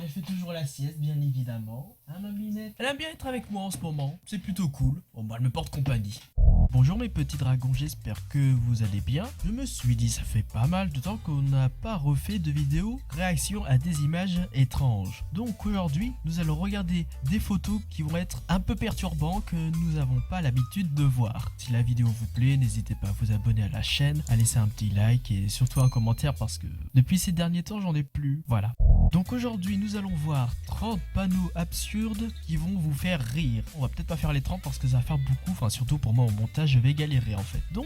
Elle fait toujours la sieste, bien évidemment. Hein, ma minette? Elle aime bien être avec moi en ce moment. C'est plutôt cool. Bon, bah, elle me porte compagnie. Bonjour mes petits dragons, j'espère que vous allez bien. Je me suis dit, ça fait pas mal de temps qu'on n'a pas refait de vidéo réaction à des images étranges. Donc aujourd'hui, nous allons regarder des photos qui vont être un peu perturbantes que nous n'avons pas l'habitude de voir. Si la vidéo vous plaît, n'hésitez pas à vous abonner à la chaîne, à laisser un petit like et surtout un commentaire parce que depuis ces derniers temps, j'en ai plus. Voilà. Donc aujourd'hui, nous allons voir 30 panneaux absurdes qui vont vous faire rire. On va peut-être pas faire les 30 parce que ça va faire beaucoup, enfin surtout pour moi au montage, je vais galérer en fait. Donc,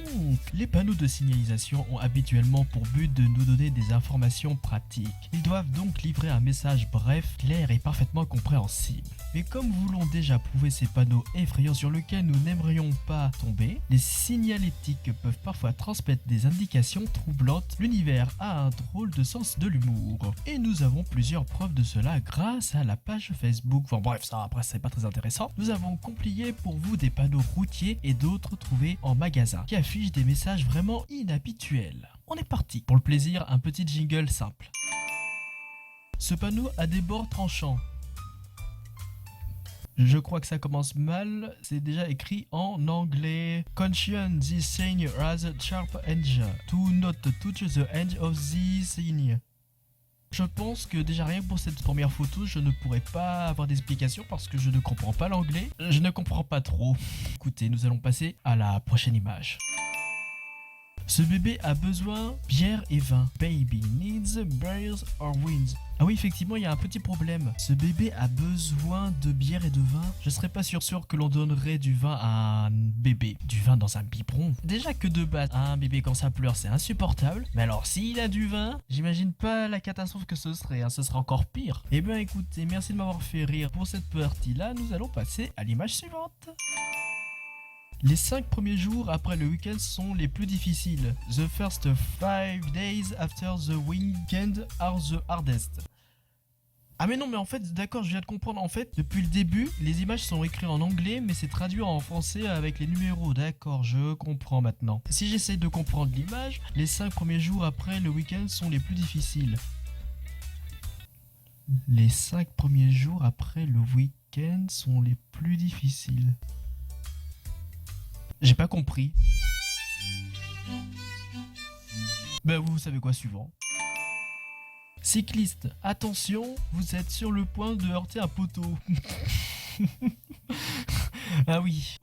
les panneaux de signalisation ont habituellement pour but de nous donner des informations pratiques. Ils doivent donc livrer un message bref, clair et parfaitement compréhensible. Mais comme voulons déjà prouver ces panneaux effrayants sur lesquels nous n'aimerions pas tomber, les signalétiques peuvent parfois transmettre des indications troublantes. L'univers a un drôle de sens de l'humour. Et nous avons plusieurs preuves de cela grâce à la page Facebook. Enfin bref, ça après c'est pas très intéressant. Nous avons complié pour vous des panneaux routiers et d'autres trouvés en magasin qui affichent des messages vraiment inhabituels. On est parti. Pour le plaisir, un petit jingle simple. Ce panneau a des bords tranchants. Je crois que ça commence mal, c'est déjà écrit en anglais. Caution, this sign has a sharp edge. Do not touch the edge of the sign. Je pense que déjà rien que pour cette première photo, je ne pourrais pas avoir d'explication parce que je ne comprends pas l'anglais. Je ne comprends pas trop. Écoutez, nous allons passer à la prochaine image. Ce bébé a besoin bière et vin. Baby needs beers or wines. Ah oui, effectivement, il y a un petit problème. Ce bébé a besoin de bière et de vin. Je serais pas sûr que l'on donnerait du vin à un bébé. Du vin dans un biberon. Déjà que de base, un bébé quand ça pleure, c'est insupportable. Mais alors, s'il a du vin, j'imagine pas la catastrophe que ce serait. Hein. Ce serait encore pire. Eh bien, écoutez, merci de m'avoir fait rire pour cette partie-là. Nous allons passer à l'image suivante. Les 5 premiers jours après le week-end sont les plus difficiles. The first 5 days after the weekend are the hardest. Ah mais non, mais en fait, d'accord, je viens de comprendre. En fait, depuis le début, les images sont écrites en anglais, mais c'est traduit en français avec les numéros. D'accord, je comprends maintenant. Si j'essaie de comprendre l'image, les 5 premiers jours après le week-end sont les plus difficiles. Les 5 premiers jours après le week-end sont les plus difficiles. J'ai pas compris. Ben vous savez quoi, suivant. Cycliste, attention, vous êtes sur le point de heurter un poteau. Ah oui.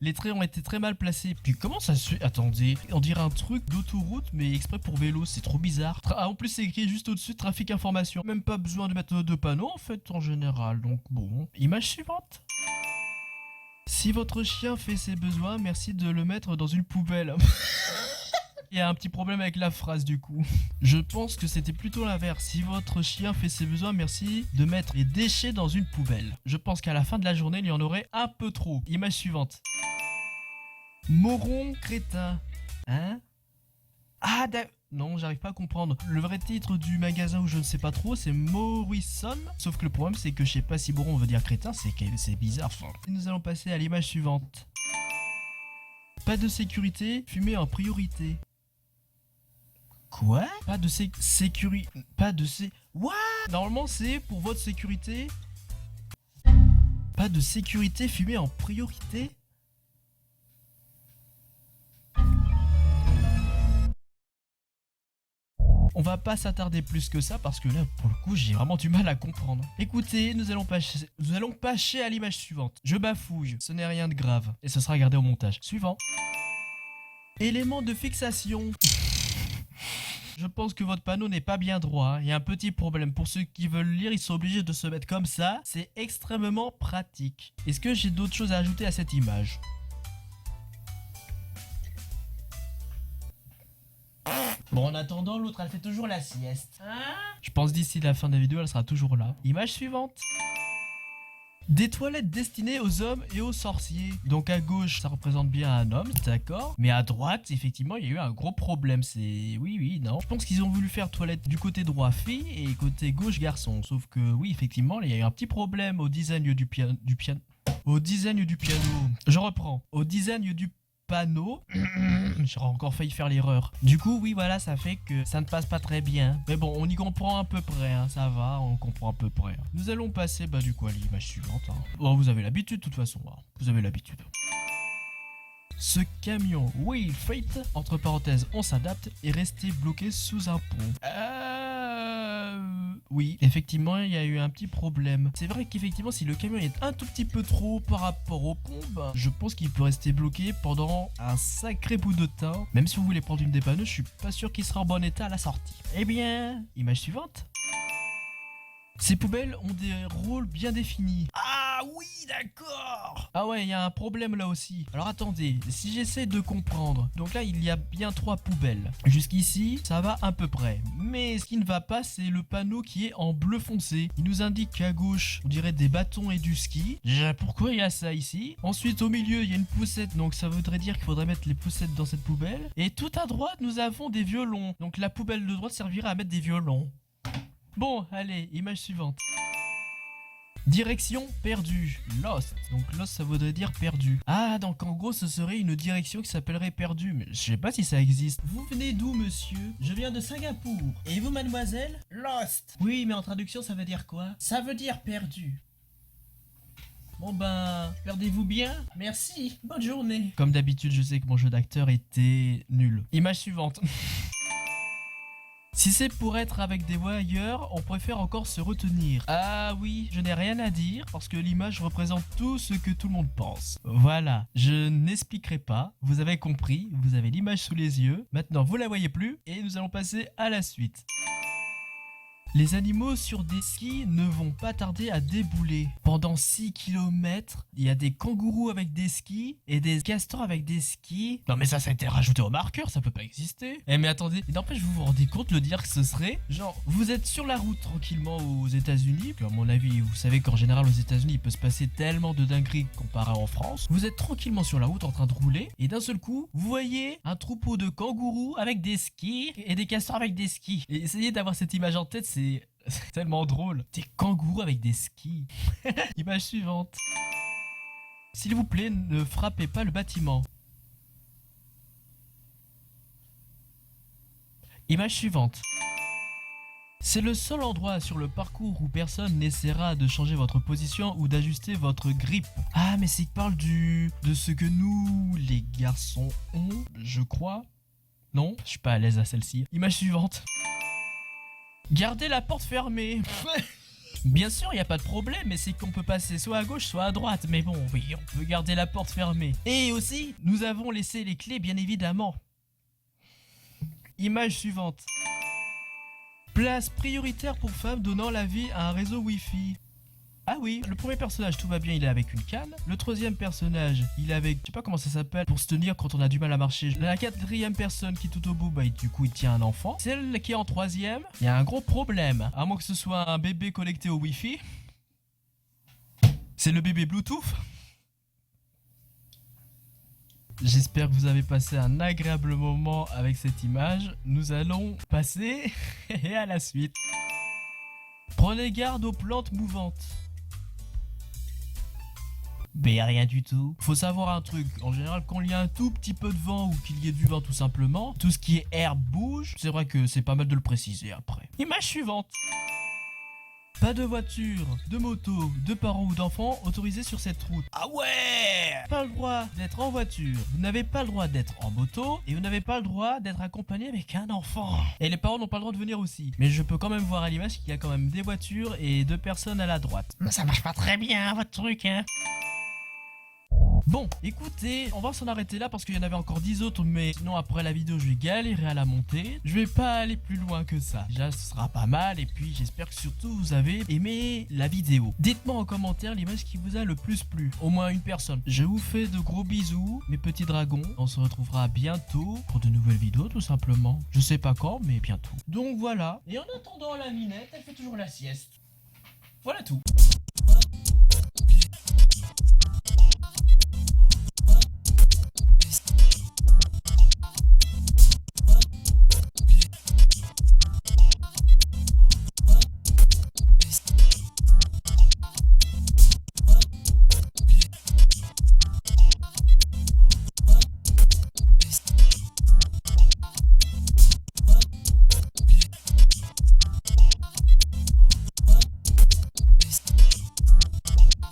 Les traits ont été très mal placés. Puis comment ça se... Attendez, on dirait un truc d'autoroute mais exprès pour vélo, c'est trop bizarre. En plus c'est écrit juste au-dessus, trafic information. Même pas besoin de mettre de panneau en fait en général, donc bon. Image suivante. Si votre chien fait ses besoins, merci de le mettre dans une poubelle. Il y a un petit problème avec la phrase du coup. Je pense que c'était plutôt l'inverse. Si votre chien fait ses besoins, merci de mettre les déchets dans une poubelle. Je pense qu'à la fin de la journée, il y en aurait un peu trop. Image suivante. Moron crétin. Hein? Ah d'accord. Non, j'arrive pas à comprendre. Le vrai titre du magasin où je ne sais pas trop, c'est Morrison. Sauf que le problème, c'est que je sais pas si moron veut dire crétin, c'est bizarre. Enfin. Et nous allons passer à l'image suivante. Pas de sécurité, fumée en priorité. Quoi? Pas de sécurité. Pas de What? Normalement, c'est pour votre sécurité. Pas de sécurité, fumée en priorité. On va pas s'attarder plus que ça parce que là, pour le coup, j'ai vraiment du mal à comprendre. Écoutez, nous allons passer à l'image suivante. Je bafouille, ce n'est rien de grave. Et ce sera gardé au montage. Suivant. Élément de fixation. Je pense que votre panneau n'est pas bien droit. Il y a un petit problème. Pour ceux qui veulent lire, ils sont obligés de se mettre comme ça. C'est extrêmement pratique. Est-ce que j'ai d'autres choses à ajouter à cette image ? Bon, en attendant, l'autre, elle fait toujours la sieste. Hein? Je pense d'ici la fin de la vidéo, elle sera toujours là. Image suivante. Des toilettes destinées aux hommes et aux sorciers. Donc à gauche, ça représente bien un homme, d'accord. Mais à droite, effectivement, il y a eu un gros problème. C'est... Oui, non. Je pense qu'ils ont voulu faire toilette du côté droit fille et côté gauche garçon. Sauf que, oui, effectivement, il y a eu un petit problème au design du piano. Au design du piano. Je reprends. Au design du panneau. J'aurais encore failli faire l'erreur. Du coup, oui, voilà, ça fait que ça ne passe pas très bien. Mais bon, on y comprend à peu près, hein, ça va, on comprend à peu près. Nous allons passer, du coup, à l'image suivante. Hein. Bon, vous avez l'habitude, de toute façon. Hein. Vous avez l'habitude. Ce camion Wheel Freight, entre parenthèses, on s'adapte, est resté bloqué sous un pont. Oui, effectivement, il y a eu un petit problème. C'est vrai qu'effectivement, si le camion est un tout petit peu trop haut par rapport au pont, je pense qu'il peut rester bloqué pendant un sacré bout de temps. Même si vous voulez prendre une dépanneuse, je suis pas sûr qu'il sera en bon état à la sortie. Eh bien, image suivante. Ces poubelles ont des rôles bien définis. Ah oui, d'accord. Ah ouais, il y a un problème là aussi. Alors attendez, si j'essaie de comprendre. Donc là, il y a bien 3 poubelles. Jusqu'ici, ça va à peu près. Mais ce qui ne va pas, c'est le panneau qui est en bleu foncé. Il nous indique qu'à gauche, on dirait des bâtons et du ski. Déjà, pourquoi il y a ça ici? Ensuite, au milieu, il y a une poussette. Donc ça voudrait dire qu'il faudrait mettre les poussettes dans cette poubelle. Et tout à droite, nous avons des violons. Donc la poubelle de droite servira à mettre des violons. Bon, allez, image suivante. Direction perdue, lost. Donc lost, ça voudrait dire perdu. Ah, donc en gros, ce serait une direction qui s'appellerait perdue. Mais je sais pas si ça existe. Vous venez d'où, monsieur? Je viens de Singapour. Et vous, mademoiselle? Lost. Oui, mais en traduction, ça veut dire quoi? Ça veut dire perdu. Bon perdez-vous bien. Merci, bonne journée. Comme d'habitude, je sais que mon jeu d'acteur était nul. Image suivante. Si c'est pour être avec des voyeurs, on préfère encore se retenir. Ah oui, je n'ai rien à dire parce que l'image représente tout ce que tout le monde pense. Voilà, je n'expliquerai pas, vous avez compris, vous avez l'image sous les yeux. Maintenant, vous la voyez plus et nous allons passer à la suite. Les animaux sur des skis ne vont pas tarder à débouler. Pendant 6 km, il y a des kangourous avec des skis et des castors avec des skis. Non mais ça a été rajouté au marqueur, ça peut pas exister. Eh mais attendez, n'empêche vous vous rendez compte le dire que ce serait genre vous êtes sur la route tranquillement aux États-Unis. À mon avis, vous savez qu'en général aux États-Unis, il peut se passer tellement de dingueries comparé en France. Vous êtes tranquillement sur la route en train de rouler et d'un seul coup, vous voyez un troupeau de kangourous avec des skis et des castors avec des skis. Et essayez d'avoir cette image en tête, c'est tellement drôle. Des kangourous avec des skis. Image suivante. S'il vous plaît, ne frappez pas le bâtiment. Image suivante. C'est le seul endroit sur le parcours où personne n'essaiera de changer votre position ou d'ajuster votre grip. Ah, mais c'est qu'il parle de ce que nous, les garçons, ont, je crois. Non, je suis pas à l'aise à celle-ci. Image suivante. Gardez la porte fermée. Bien sûr, il n'y a pas de problème, mais c'est qu'on peut passer soit à gauche, soit à droite. Mais bon, oui, on peut garder la porte fermée. Et aussi, nous avons laissé les clés, bien évidemment. Image suivante. Place prioritaire pour femmes donnant la vie à un réseau Wi-Fi. Ah oui, le premier personnage, tout va bien, il est avec une canne. Le troisième personnage, il est avec, je sais pas comment ça s'appelle, pour se tenir quand on a du mal à marcher. La quatrième personne qui est tout au bout, du coup, il tient un enfant. Celle qui est en troisième, il y a un gros problème. À moins que ce soit un bébé connecté au Wi-Fi. C'est le bébé Bluetooth. J'espère que vous avez passé un agréable moment avec cette image. Nous allons passer et à la suite. Prenez garde aux plantes mouvantes. Mais rien du tout. Faut savoir un truc, en général quand il y a un tout petit peu de vent ou qu'il y ait du vent tout simplement, tout ce qui est herbe bouge, c'est vrai que c'est pas mal de le préciser après. Image suivante. Pas de voiture, de moto, de parents ou d'enfants autorisés sur cette route. Ah ouais! Pas le droit d'être en voiture, vous n'avez pas le droit d'être en moto et vous n'avez pas le droit d'être accompagné avec un enfant. Et les parents n'ont pas le droit de venir aussi. Mais je peux quand même voir à l'image qu'il y a quand même des voitures et 2 personnes à la droite. Mais ça marche pas très bien votre truc hein. Bon, écoutez, on va s'en arrêter là parce qu'il y en avait encore 10 autres, mais sinon après la vidéo je vais galérer à la monter. Je vais pas aller plus loin que ça. Déjà ce sera pas mal et puis j'espère que surtout vous avez aimé la vidéo. Dites-moi en commentaire l'image qui vous a le plus plu. Au moins une personne. Je vous fais de gros bisous, mes petits dragons. On se retrouvera bientôt pour de nouvelles vidéos tout simplement. Je sais pas quand, mais bientôt. Donc voilà. Et en attendant la minette, elle fait toujours la sieste. Voilà tout.